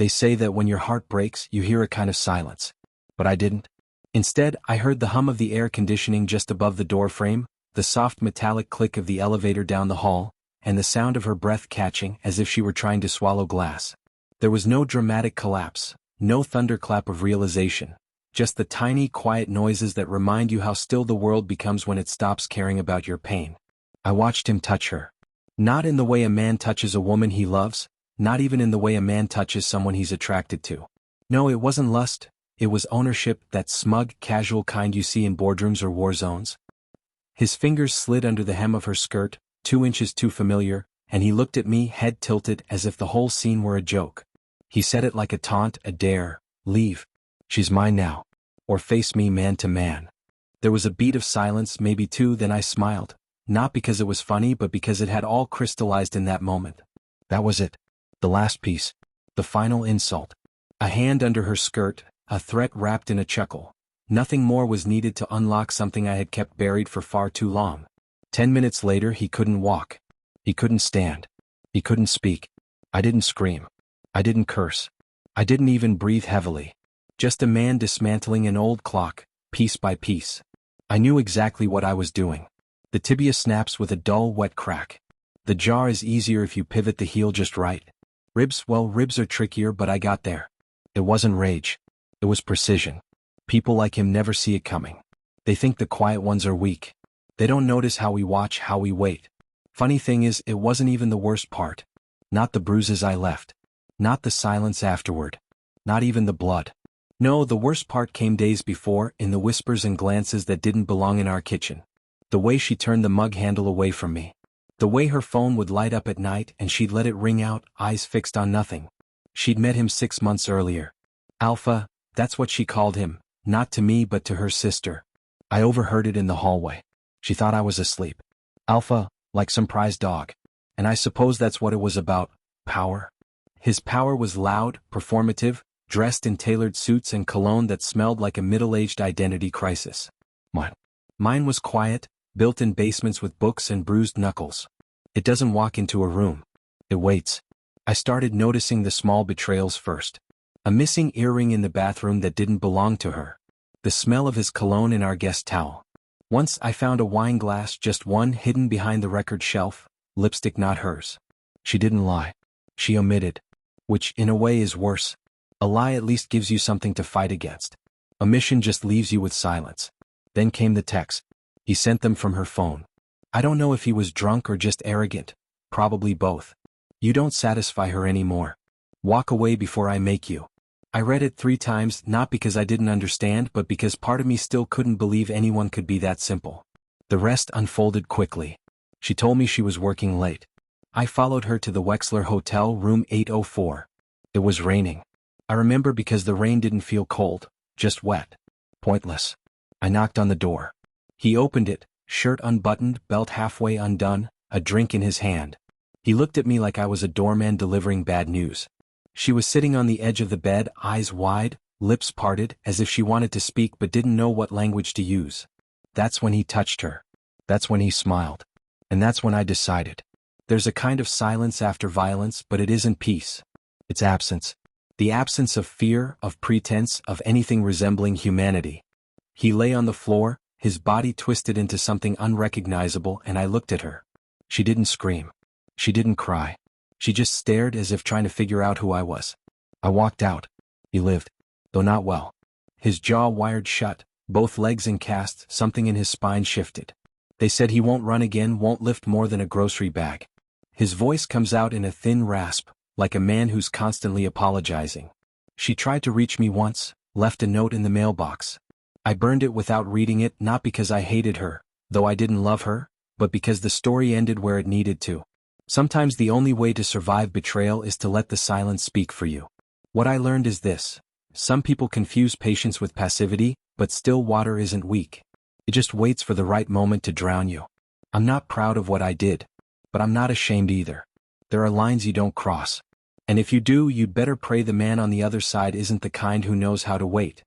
They say that when your heart breaks, you hear a kind of silence. But I didn't. Instead, I heard the hum of the air conditioning just above the door frame, the soft metallic click of the elevator down the hall, and the sound of her breath catching as if she were trying to swallow glass. There was no dramatic collapse, no thunderclap of realization, just the tiny, quiet noises that remind you how still the world becomes when it stops caring about your pain. I watched him touch her. Not in the way a man touches a woman he loves, not even in the way a man touches someone he's attracted to. No, it wasn't lust, it was ownership, that smug, casual kind you see in boardrooms or war zones. His fingers slid under the hem of her skirt, 2 inches too familiar, and he looked at me, head tilted, as if the whole scene were a joke. He said it like a taunt, a dare. Leave. She's mine now. Or face me man to man. There was a beat of silence, maybe 2, then I smiled. Not because it was funny, but because it had all crystallized in that moment. That was it. The last piece. The final insult. A hand under her skirt, a threat wrapped in a chuckle. Nothing more was needed to unlock something I had kept buried for far too long. 10 minutes later he couldn't walk. He couldn't stand. He couldn't speak. I didn't scream. I didn't curse. I didn't even breathe heavily. Just a man dismantling an old clock, piece by piece. I knew exactly what I was doing. The tibia snaps with a dull, wet crack. The jaw is easier if you pivot the heel just right. Ribs, well, ribs are trickier, but I got there. It wasn't rage. It was precision. People like him never see it coming. They think the quiet ones are weak. They don't notice how we watch, how we wait. Funny thing is, it wasn't even the worst part. Not the bruises I left. Not the silence afterward. Not even the blood. No, the worst part came days before, in the whispers and glances that didn't belong in our kitchen. The way she turned the mug handle away from me. The way her phone would light up at night and she'd let it ring out, eyes fixed on nothing. She'd met him 6 months earlier. Alpha, that's what she called him, not to me but to her sister. I overheard it in the hallway. She thought I was asleep. Alpha, like some prize dog. And I suppose that's what it was about, power. His power was loud, performative, dressed in tailored suits and cologne that smelled like a middle-aged identity crisis. Mine was quiet, built in basements with books and bruised knuckles. It doesn't walk into a room. It waits. I started noticing the small betrayals first. A missing earring in the bathroom that didn't belong to her. The smell of his cologne in our guest towel. Once I found a wine glass, just one, hidden behind the record shelf, lipstick not hers. She didn't lie. She omitted. Which, in a way, is worse. A lie at least gives you something to fight against. Omission just leaves you with silence. Then came the texts. He sent them from her phone. I don't know if he was drunk or just arrogant. Probably both. You don't satisfy her anymore. Walk away before I make you. I read it 3 times, not because I didn't understand, but because part of me still couldn't believe anyone could be that simple. The rest unfolded quickly. She told me she was working late. I followed her to the Wexler Hotel, room 804. It was raining. I remember because the rain didn't feel cold, just wet. Pointless. I knocked on the door. He opened it, shirt unbuttoned, belt halfway undone, a drink in his hand. He looked at me like I was a doorman delivering bad news. She was sitting on the edge of the bed, eyes wide, lips parted, as if she wanted to speak but didn't know what language to use. That's when he touched her. That's when he smiled. And that's when I decided. There's a kind of silence after violence, but it isn't peace. It's absence. The absence of fear, of pretense, of anything resembling humanity. He lay on the floor, his body twisted into something unrecognizable, and I looked at her. She didn't scream. She didn't cry. She just stared as if trying to figure out who I was. I walked out. He lived, though not well. His jaw wired shut, both legs in casts, something in his spine shifted. They said he won't run again, won't lift more than a grocery bag. His voice comes out in a thin rasp, like a man who's constantly apologizing. She tried to reach me once, left a note in the mailbox. I burned it without reading it, not because I hated her, though I didn't love her, but because the story ended where it needed to. Sometimes the only way to survive betrayal is to let the silence speak for you. What I learned is this. Some people confuse patience with passivity, but still water isn't weak. It just waits for the right moment to drown you. I'm not proud of what I did, but I'm not ashamed either. There are lines you don't cross. And if you do, you'd better pray the man on the other side isn't the kind who knows how to wait.